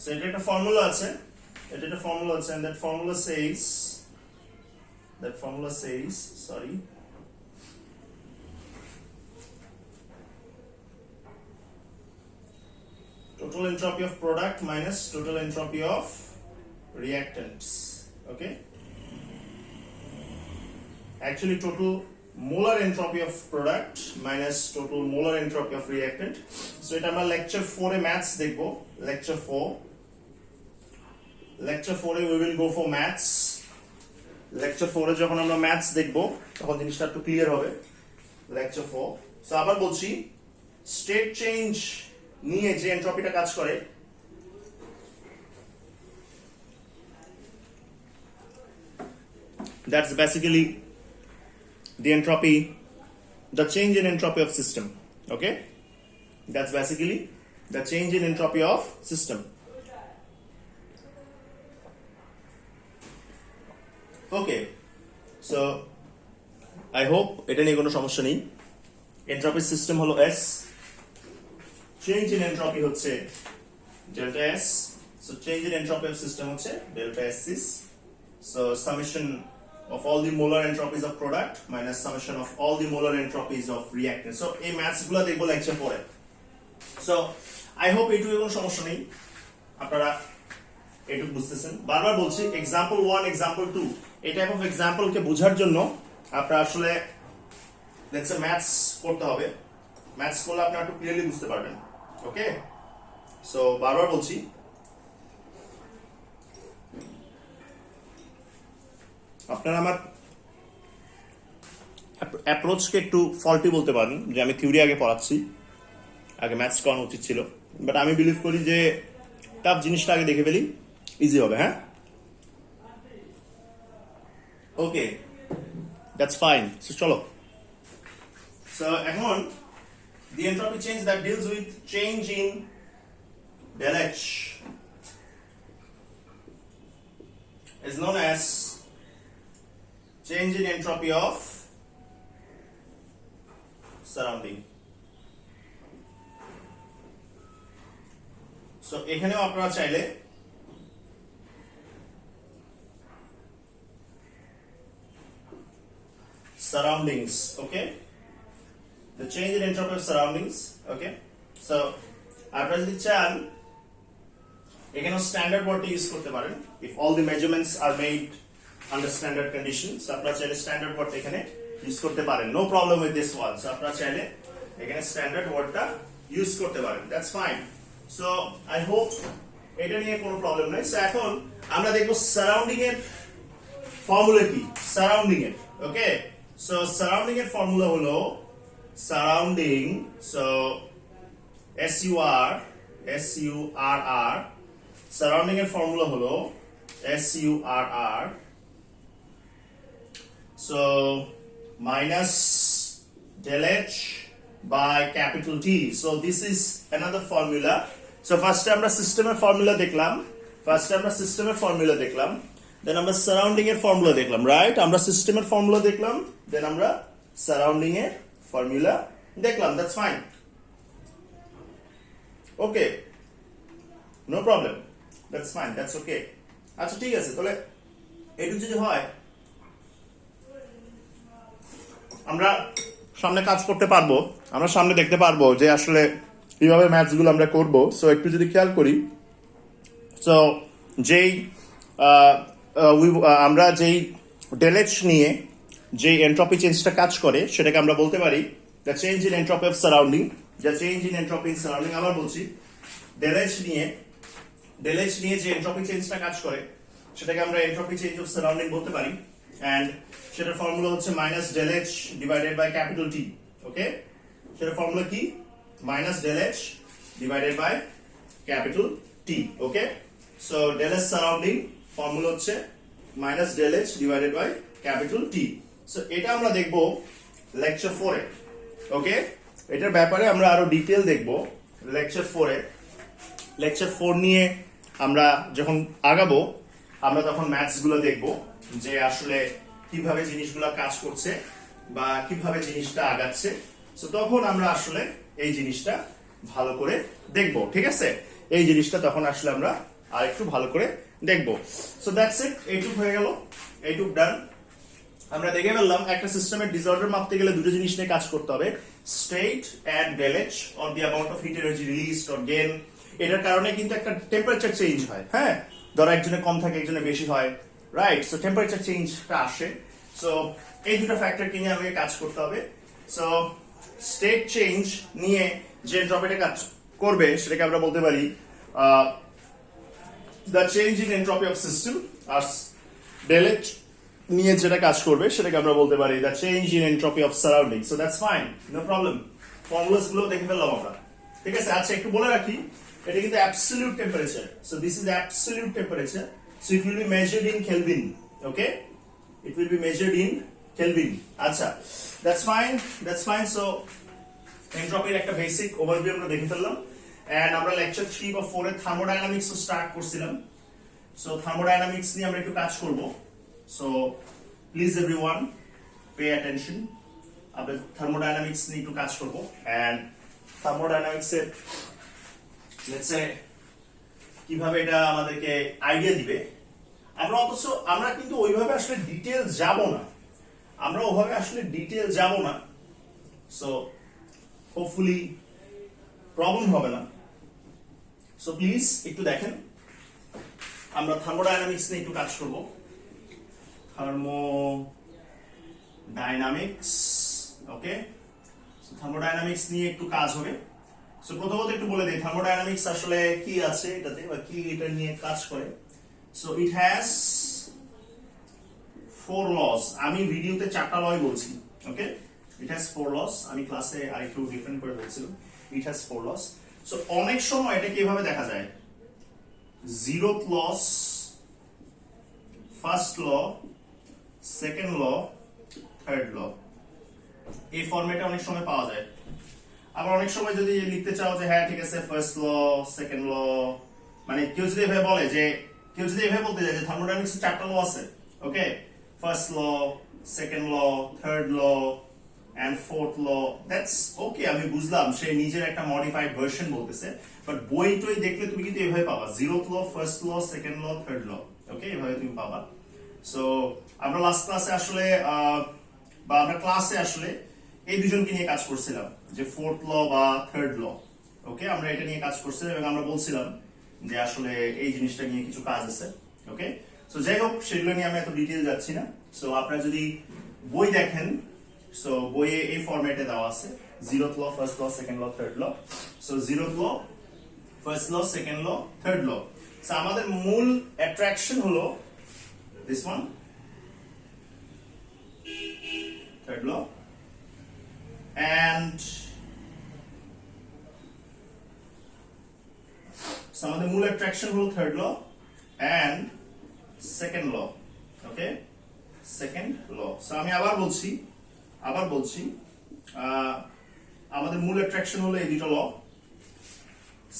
Speaker 1: so এটা একটা formula আছে, and that formula says total entropy of product minus total entropy of reactants. Okay, actually total molar entropy of product minus total molar entropy of reactant. So এটা আমরা lecture 4 এ maths দেখবো, lecture 4 A we will go for maths. lecture 4 এ যখন আমরা maths দেখবো তখন জিনিসটা একটু clear হবে। lecture 4, সো আবার বলছি, স্টেট চেঞ্জ নিয়ে যে এন্ট্রপিটা কাজ করে that's basically the entropy, the change in entropy of system. Okay, that's basically the change in entropy of system. Okay, so I hope এটা নিয়ে কোনো সমস্যা নেই। entropy system হলো S, change in entropy হচ্ছে delta S, so change in entropy of system হচ্ছে delta S sys. So summation of all the molar entropies of product minus summation of all the molar entropies of reactant. So এই maths গুলো দেখবো lecture 4 A. So I hope এইটুকু কোনো সমস্যা নেই, আপনারা এইটুকু বুঝতেছেন। বারবার বলছি, এক্সাম্পল 1, এক্সাম্পল 2 এই টাইপ অফ এক্সাম্পল কে বোঝার জন্য আপনারা আসলে লেটস ম্যাথস করতে হবে। ম্যাথস করলে আপনারা একটু ক্লিয়ারলি বুঝতে পারবেন। ওকে, সো বারবার বলছি, আপনারা আমার অ্যাপ্রোচকে একটু ফল্টি বলতে পারেন, যে আমি থিওরি আগে পড়াচ্ছি, আগে ম্যাথস করানো উচিত ছিল, বাট আমি বিলিভ করি যে টাফ জিনিসটা আগে দেখে ফেলি, ইজি হবে। হ্যাঁ, ওকে, দ্যাটস ফাইন। সো চলো, সো এখন the entropy change that deals with change in del H is known as change in entropy of surrounding. So এখানেও আপনারা চাইলে surroundings, okay, the change in entropy of surroundings. Okay, so আপনারা যদি চান এখানেও standard ওয়ার্ডটা use করতে পারেন, if all the measurements are made under standard conditions. আপনারা চাইলে স্ট্যান্ডার্ড ওয়ার্ডটা এখানে ইউজ করতে পারেন, no problem with this one. So আপনারা চাইলে এখানে স্ট্যান্ডার্ড ওয়ার্ডটা ইউজ করতে পারেন, that's fine. So I hope এটা নিয়ে কোনো প্রবলেম নাই। সো এখন আমরা দেখবো সারাউন্ডিং এর ফর্মুলা কি, সারাউন্ডিং এর। ওকে, সো সারাউন্ডিং এর ফর্মুলা হলো সারাউন্ডিং, সো SURR, সারাউন্ডিং এর ফর্মুলা হলো SURR, so minus del H by capital T. So this is another formula. So first আমরা সিস্টেমের ফর্মুলা দেখলাম, দেন আমরা সারাউন্ডিং এর ফর্মুলা দেখলাম, রাইট? আমরা সিস্টেমের ফর্মুলা দেখলাম, দেন আমরা সারাউন্ডিং এর ফর্মুলা দেখলাম। That's fine, okay, no problem, that's fine, that's okay. আচ্ছা ঠিক আছে, তাহলে এটুকু যদি হয় আমরা সামনে কাজ করতে পারবো, আমরা সামনে দেখতে পারবো যে আসলে কিভাবে ম্যাথস গুলো আমরা করব। সো একটু যদি খেয়াল করি, সো যেই আমরা যেই ডেলেচ নিয়ে যে এন্ট্রপি চেঞ্জটা কাজ করে সেটাকে আমরা বলতে পারি the change in entropy of surrounding. The change in entropy in surrounding, আবার বলছি, ডেলেচ নিয়ে যে এন্ট্রপি চেঞ্জটা কাজ করে সেটাকে আমরা এন্ট্রপি চেঞ্জ অফ সারাউন্ডিং বলতে পারি। এন্ড সেটার ফর্মুলা হচ্ছে minus del H divided by capital T. Okay, সেটার ফর্মুলা কি? Minus del H divided by capital T. Okay, so del H surrounding formula হচ্ছে minus del H divided by capital T. So এটা আমরা দেখব lecture 4 এ। ওকে, এটার ব্যাপারে আমরা আরো ডিটেল দেখব লেকচার 4 এ। লেকচার 4 নিয়ে আমরা যখন আগাবো আমরা তখন ম্যাথস গুলো দেখবো যে আসলে কিভাবে জিনিসগুলো কাজ করছে বা কিভাবে জিনিসটা আগাচ্ছে। সো তখন আমরা আসলে এই জিনিসটা ভালো করে দেখব, ঠিক আছে? এই জিনিসটা তখন আসলে আমরা আর একটু ভালো করে দেখবো। সো দ্যাটস ইট, এইটুক হয়ে গেল, এইটুক ডান। আমরা দেখে ফেললাম একটা সিস্টেমের ডিসঅর্ডার মাপতে গেলে দুটো জিনিস নিয়ে কাজ করতে হবে, state and del H or the amount of heat energy released or gain. এটার কারণে কিন্তু একটা টেম্পারেচার চেঞ্জ হয়, হ্যাঁ, ধরো একজনের কম থাকে একজনের বেশি হয়, রাইট? সো টেম্পারেচার চেঞ্জটা আসে। সো এই দুটো ফ্যাক্টরকে নিয়ে আমাকে কাজ করতে হবে। সো স্টেট চেঞ্জ নিয়ে যে এন্ট্রপিটা কাজ করবে সেটাকে আমরা বলতে পারি the change in entropy of system. আর ডেলেজ নিয়ে যেটা কাজ করবে সেটাকে আমরা বলতে পারি the change in entropy of surrounding. So that's fine, no problem. Formulas গুলো দেখে ফেললাম আমরা, ঠিক আছে? আচ্ছা একটু বলে রাখি, এটা কিন্তু absolute temperature. So this is absolute temperature. So it will be measured in Kelvin. Okay, it will be measured in Kelvin. আচ্ছা, that's fine, that's fine. So এন্ট্রপির একটা বেসিক ওভারভিউ আমরা দেখে ফেললাম। এন্ড আমরা লেকচার 3 বা 4 এ থার্মোডায়নামিক্স স্টার্ট করছিলাম। So thermodynamics নিয়ে আমরা একটু কাজ করব। So please everyone pay attention. আমরা থার্মোডায়নামিক্স নিয়ে একটু কাজ করব। এন্ড থার্মোডায়নামিক্স এর লেটস সে কিভাবে এটা আমাদেরকে আইডিয়া দিবে। আমরা কিন্তু ওইভাবে আসলে ডিটেইল যাব না, আমরা ওভাবে আসলে ডিটেইল যাব না। সো হোপফুলি প্রবলেম হবে না। সো প্লিজ একটু দেখেন, আমরা থার্মোডায়নামিক্স নিয়ে একটু কাজ করব। থার্মোডায়নামিক্স, ওকে, সো থার্মোডায়নামিক্স নিয়ে একটু কাজ হবে। সো প্রথমত একটু বলে দিই থার্মোডায়নামিক্স আসলে কি আছে এটাতে বা কি এটা নিয়ে কাজ করে। So it has 4 laws. আমি ভিডিওতে 4টা লই বলছি, ওকে? ইট হ্যাজ 4 লস। আমি ক্লাসে আরেকটু ডিফারেন্ট করে বলছিলাম। ইট হ্যাজ 4 লস। সো অনেক সময় এটা কিভাবে দেখা যায়, 0th laws, first law, second law, third law, এই ফরম্যাটে অনেক সময় পাওয়া যায়। আবার অনেক সময় যদি লিখতে চাও যে হ্যাঁ ঠিক আছে ফার্স্ট ল, সেকেন্ড ল, মানে কেউ যদি এভাবে বলে যে কেউ যদি এভাবে বলতে যায় যে থার্মোডায়নামিক্স 4টা ল আছে, okay, first law, second law, third law and fourth law, that's okay, আমি বুঝলাম সে নিজের একটা মডিফাইড ভার্সন বলতেছে। বাট বই টই দেখলে তুমি কিন্তু এভাবে পাবা 0th law, first law, second law, third law, okay, এভাবে তুমি পাবা। সো আমরা লাস্ট ক্লাসে আসলে বা আমরা ক্লাসে আসলে এই দুজনকে নিয়ে কাজ করছিলাম, যে 4th ল বা থার্ড ল, ওকে, আমরা এটা নিয়ে কাজ করছিলাম এবং আমরা বলছিলাম যে আসলে এই জিনিসটা নিয়ে কিছু কাজ আছে, ওকে। সো যাই হোক, সেগুলো নিয়ে আমি এত ডিটেইল যাচ্ছি না। সো আপনারা যদি বই দেখেন, সো বইয়ে এই ফরম্যাটে দেওয়া আছে 0th law, first law, second law, third law. So 0th law, first law, second law, third law. So আমাদের মূল অ্যাট্রাকশন হলো this one, third law, and so আমাদের মূল অ্যাট্রাকশন হলো third law and second law, okay, second law. So আমি আবার বলছি আমাদের মূল অ্যাট্রাকশন হলো এই দুটো ল,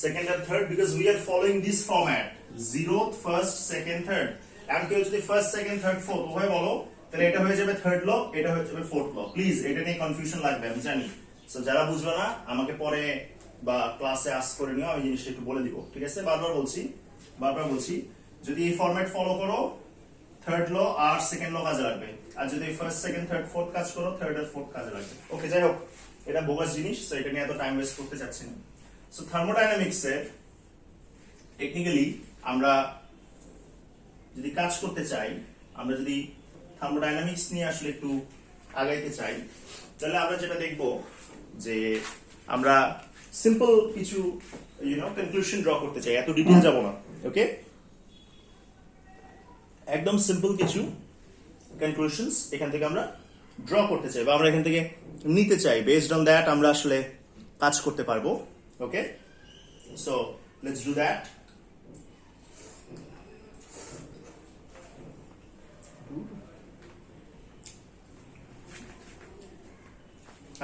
Speaker 1: সেকেন্ড আর third, because we are following this format 0th, first, second, third. এখন কেউ যদি ফার্স্ট সেকেন্ড থার্ড ফোর্থ উভয় বলো তাহলে এটা হয়ে যাবে থার্ড ল, এটা হয়ে যাবে ফোর্থ ল। প্লিজ এটা নিয়ে কনফিউশন লাগবে, আমি জানি। সো যারা বুঝবে না আমাকে পরে বা ক্লাসে আস্ক করে নিও, আমি জিনিসটা একটু বলে দিব, ঠিক আছে? বারবার বলছি যদি এই ফরম্যাট ফলো করো থার্ড ল আর সেকেন্ড ল কাজে লাগবে, আর যদি ফার্স্ট সেকেন্ড থার্ড ফোর্থ কাজ করো থার্ড আর ফোর্থ কাজে লাগবে। ওকে, যাই হোক, এটা বোগাস জিনিস, সো এটা নিয়ে এত টাইম ওয়েস্ট করতে চাচ্ছি না। সো থার্মোডাইনামিক্স এর টেকনিক্যালি আমরা যদি কাজ করতে চাই, আমরা যদি থার্মোডাইনামিক্স নিয়ে আসলে একটু আগাইতে চাই, তাহলে আমরা যেটা দেখব যে আমরা সিম্পল কিছু কনক্লুশন ড্র করতে চাই, এত ডিটেইল যাব না। ওকে, একদম সিম্পল কিছু কনক্লুশনস এখান থেকে আমরা ড্র করতে চাই বা আমরা এখান থেকে নিতে চাই। বেসড অন দ্যাট আমরা আসলে কাজ করতে পারবো। ওকে, সো লেটস ডু দ্যাট।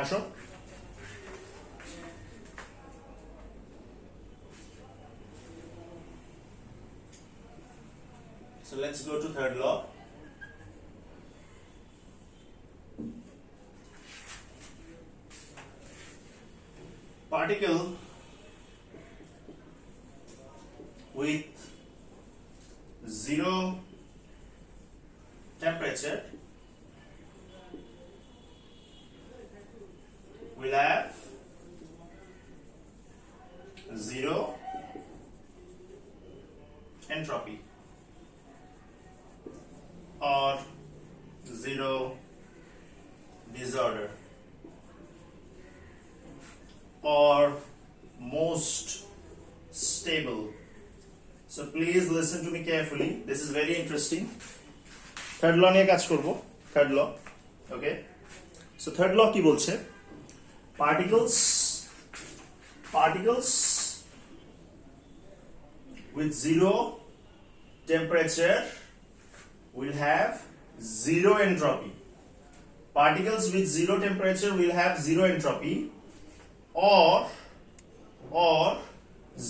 Speaker 1: আসো, so let's go to third law. Particle with zero temperature will have zero entropy or zero disorder or most stable. So please listen to me carefully. This is very interesting. Third law নিয়ে কাজ করব। Third law. Okay. So third law কি বলছে? Particles with zero temperature will have zero entropy. Particles with zero temperature will have zero entropy or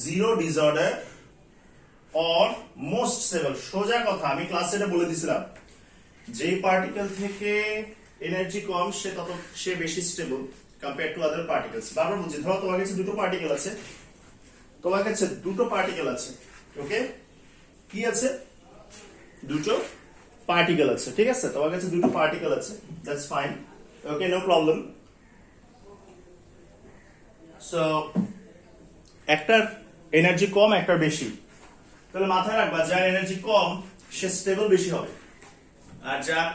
Speaker 1: zero disorder or most stable. সোজা কথা, আমি ক্লাসে এটা বলে দিছিলাম, যে পার্টিকেল থেকে এনার্জি কম সে বেশি stable compare to other particles. বারবার বলছি, ধরো তোমার কাছে দুটো পার্টিকেল আছে, ওকে? কি আছে? দুটো পার্টিকেল আছে, ঠিক আছে? তোমার কাছে দুটো পার্টিকেল আছে, that's fine, okay, no problem. So একটার এনার্জি কম, একটার বেশি, তাহলে মাথায় রাখবা যার এনার্জি কম সে স্টেবল বেশি হবে, আর যার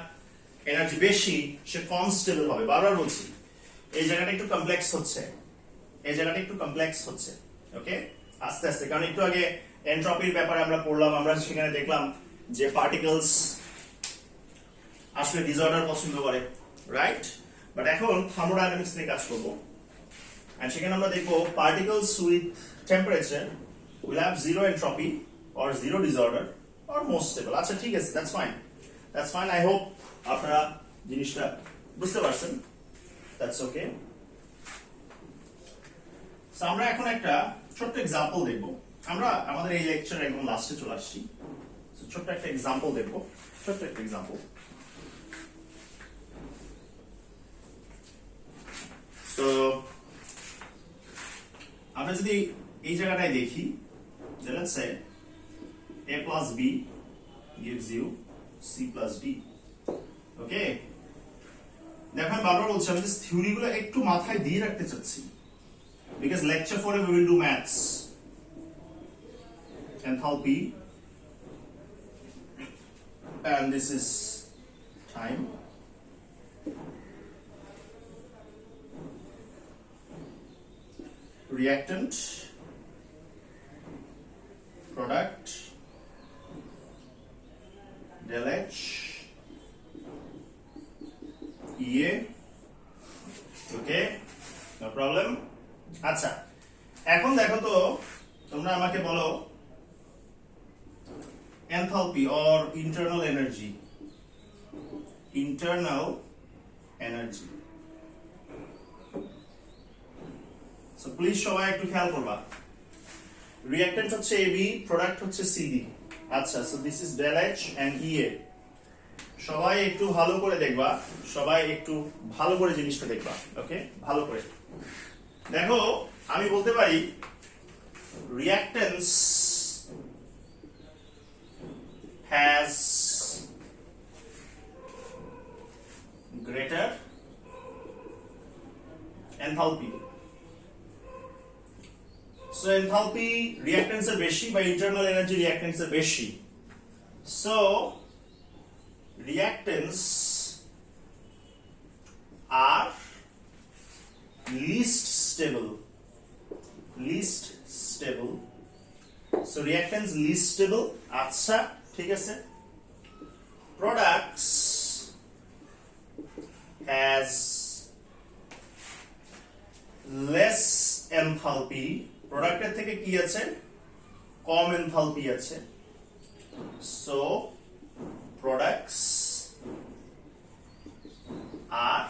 Speaker 1: এনার্জি বেশি সে কম স্টেবল হবে। বারবার বলছি, এই জায়গাটা একটু কমপ্লেক্স হচ্ছে, ওকে? আস্তে আস্তে, কারণ একটু আগে এনট্রপির ব্যাপারে আমরা পড়লাম, আমরা সেখানে দেখলাম যে পার্টিকেলস আসলে ডিসঅর্ডার পছন্দ করে, রাইট? বাট এখন থার্মোডাইনামিক্স নিয়ে কাজ করব, and সেখানে আমরা দেখব particles with temperature will have zero entropy or zero disorder or most stable. আচ্ছা, ঠিক আছে, that's fine. I hope আপনারা জিনিসটা বুঝতে পারছেন, that's okay. সো আমরা এখন একটা ছোট্ট এক্সাম্পল দেখব। আমরা আমাদের এই লেকচারের একদম লাস্টে চলে আসছি। সো ছোট্ট একটা এক্সাম্পল দেখব, সো আমরা যদি এই জায়গাটায় দেখি, let's say a plus b gives you c plus d. ওকে, দেখো আমি বারবার বলছি, আমি থিওরি গুলো একটু মাথায় দিয়ে রাখতে চাচ্ছি, because lecture 4 we will do maths, enthalpy, and this is time. Reactant, product, del H, EA, okay, no problem. আচ্ছা, এখন দেখো তো, তোমরা আমাকে বলো enthalpy or internal energy. So please সবাই একটু খেয়াল করবা, রিঅ্যাক্ট্যান্ট হচ্ছে AB, প্রোডাক্ট হচ্ছে CD, আচ্ছা, so this is del H and EA. সবাই একটু ভালো করে দেখবা, সবাই একটু ভালো করে জিনিসটা দেখবা, ওকে? ভালো করে দেখো, আমি বলতে পারি reactance has greater enthalpy. So enthalpy reactance এর বেশি বা internal energy reactance এর বেশি. So reactants are least stable. So reactants least stable. আচ্ছা, ঠিক আছে. Products has less enthalpy. প্রোডাক্টের থেকে কি আছে? কম এনথালপি আছে. So products are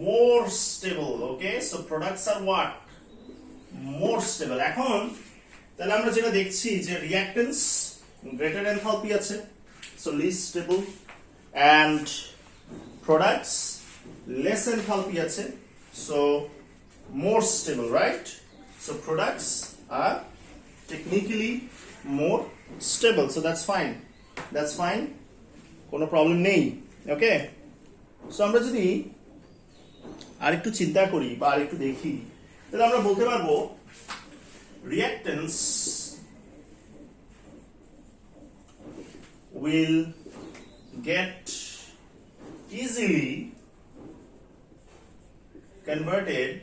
Speaker 1: more stable. Okay, so products are what? More stable. এখন তাহলে আমরা যেটা দেখছি যে reactants greater enthalpy আছে, so least stable, and products less enthalpy আছে, so more stable, right? So products are technically more stable, so that's fine, কোনো problem নেই, ওকে? সো আমরা যদি আরেকটু চিন্তা করি বা আরেকটু দেখি, তাহলে আমরা বলতে পারবো reactants will get easily converted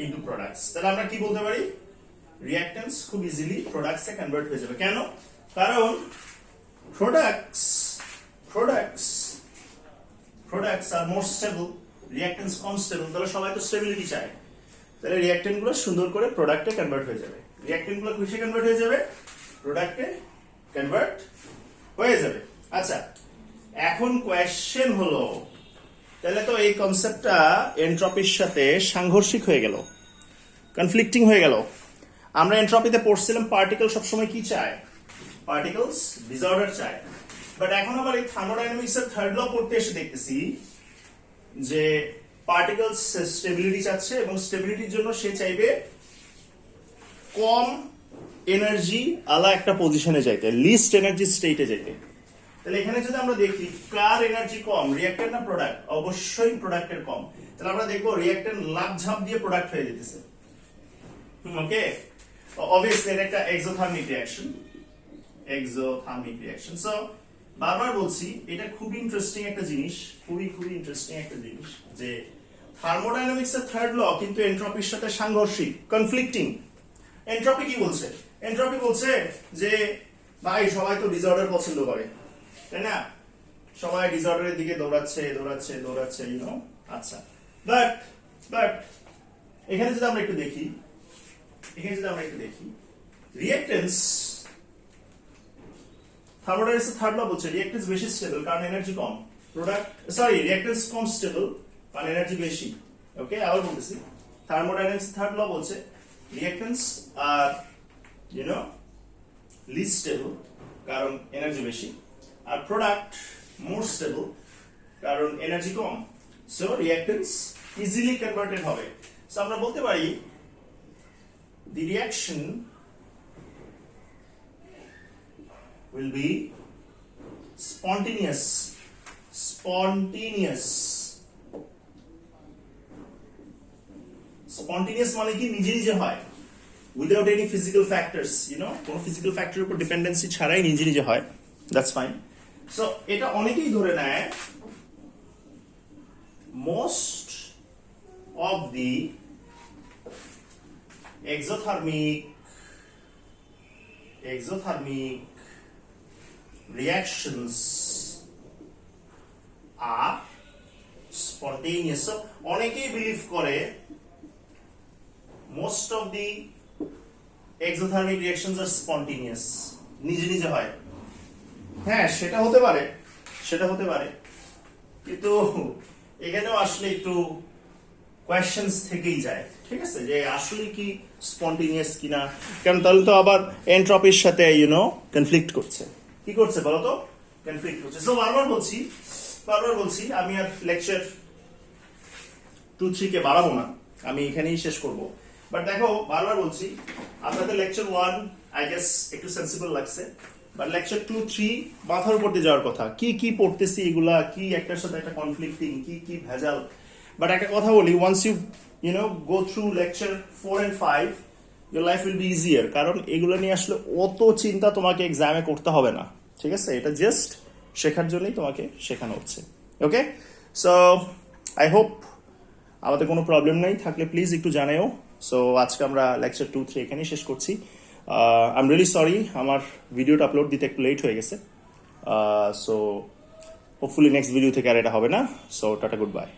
Speaker 1: into products. তাহলে আমরা কি বলতে পারি? reactants খুব ইজিলি প্রোডাক্টসে কনভার্ট হয়ে যাবে. কেন? কারণ products are more stable, reactants com stable. তাহলে সবাই তো স্টেবিলিটি চায়, তাহলে রিঅ্যাক্ট্যান্ট গুলো সুন্দর করে প্রোডাক্টে কনভার্ট হয়ে যাবে. রিঅ্যাক্ট্যান্ট গুলো কিসে কনভার্ট হয়ে যাবে? প্রোডাক্টে কনভার্ট হয়ে যাবে. আচ্ছা, এখন কোয়েশ্চেন হলো, তাহলে তো এই কনসেপ্টটা এনট্রপির সাথে সাংঘর্ষিক হয়ে গেল, কনফ্লিক্টিং হয়ে গেল. আমরা এনট্রপিতে পড়ছিলাম পার্টিকেল সবসময় কি চায়? পার্টিকেলস ডিসঅর্ডার চায়. বাট এখন আবার এই থার্মোডাইনামিক্স এর থার্ড ল পড়তে এসে দেখতেছি যে পার্টিকেলস স্টেবিলিটি চাচ্ছে এবং স্টেবিলিটির জন্য সে চাইবে কম এনার্জি আলা একটা পজিশনে যাইতে, লিস্ট এনার্জি স্টেটে যাইতে. তাহলে এখানে যদি আমরা দেখি কার এনার্জি কম, রিঅ্যাক্ট্যান্ট না প্রোডাক্ট? অবশ্যই প্রোডাক্টের কম. তাহলে আমরা দেখবো রিঅ্যাক্ট্যান্ট লাভ ঝাপ দিয়ে প্রোডাক্ট হয়ে যেতেছে. ওকে, অবভিয়াসলি এটা একটা এক্সোথার্মিক রিঅ্যাকশন. সো বারবার বলছি, এটা খুবই ইন্টারেস্টিং একটা জিনিস, খুবই ইন্টারেস্টিং একটা জিনিস যে থার্মোডাইনামিক্স এর থার্ড ল কিন্তু এনট্রপির সাথে সাংঘর্ষিক, কনফ্লিক্টিং. এনট্রপি কি বলছে? এনট্রপি বলছে যে ভাই সবাই তো ডিসঅর্ডার পছন্দ করে, তাই না? সবাই ডিসঅর্ডারের দিকে দৌড়াচ্ছে, ইউ নো. আচ্ছা, বাট এখানে যদি আমরা একটু দেখি, রিঅ্যাক্টেন্স, থার্মোডাইনামিক্স থার্ড ল বলছে রিঅ্যাক্টেন্স বেশি স্টেবল কারণ এনার্জি কম, রিঅ্যাক্টেন্স কম স্টেবল কারণ এনার্জি বেশি. ওকে, আবার বলতেছি, থার্মোডাইনামিক্স থার্ড ল বলছে রিঅ্যাক্টেন্স আর লিস্ট স্টেবল কারণ এনার্জি বেশি, আর প্রোডাক্ট মোর স্টেবল কারণ এনার্জি কম. সো রিঅ্যাক্টেন্স ইজিলি কনভার্টেড হবে. সো আমরা বলতে পারি the reaction will be spontaneous. Spontaneous মানে কি? নিজে নিজে হয়, without any physical factors, কোনো physical factor উপর ডিপেন্ডেন্সি ছাড়াই নিজে নিজে হয়. That's fine. So এটা অনেকেই ধরে নেয় most of the exothermic reactions are spontaneous. So অনেকেই বিলিভ করে most of the exothermic reactions are spontaneous, নিজে নিজে হয়. হ্যাঁ, সেটা হতে পারে, কিন্তু এখানেও আসলে একটু কোয়েশ্চেন্স থেকেই যায়, ঠিক আছে, যে আসলে কি স্পন্টেনিয়াস কিনা, কারণ তাহলে তো আবার এন্ট্রপির সাথে কনফ্লিক্ট করছে। কি করছে বলো তো? কনফ্লিক্ট করছে। সো বারবার বলছি আমি আর লেকচার 2-3 কে বাড়াবো না, আমি এখানেই শেষ করব। বাট দেখো, বারবার বলছি, আপনাদের লেকচার 1 আই গেস একটু সেন্সিবল লাগছে, বাট লেকচার 2-3 মাথার উপর দিয়ে যাওয়ার কথা। কি কি পড়তেছি এগুলা, কি একটার সাথে একটা কনফ্লিক্টিং, কি কি ভেজাল। বাট একটা কথা বলি, once you go through lecture 4 and 5 your life will be easier, কারণ এগুলো নিয়ে আসলে অত চিন্তা তোমাকে এক্সামে করতে হবে না, ঠিক আছে? এটা জাস্ট শেখার জন্যই তোমাকে শেখানো হচ্ছে। ওকে, সো আই হোপ আমাদের কোনো প্রবলেম নাই, থাকলে প্লিজ একটু জানাও। সো আজকে আমরা লেকচার 2-3 এখানেই শেষ করছি। আই এম রিয়েলি সরি, আমার ভিডিওটা আপলোড দিতে একটু লেট হয়ে গেছে। সো হোপফুলি নেক্সট ভিডিও থেকে আর এটা হবে না। So tata, good bye.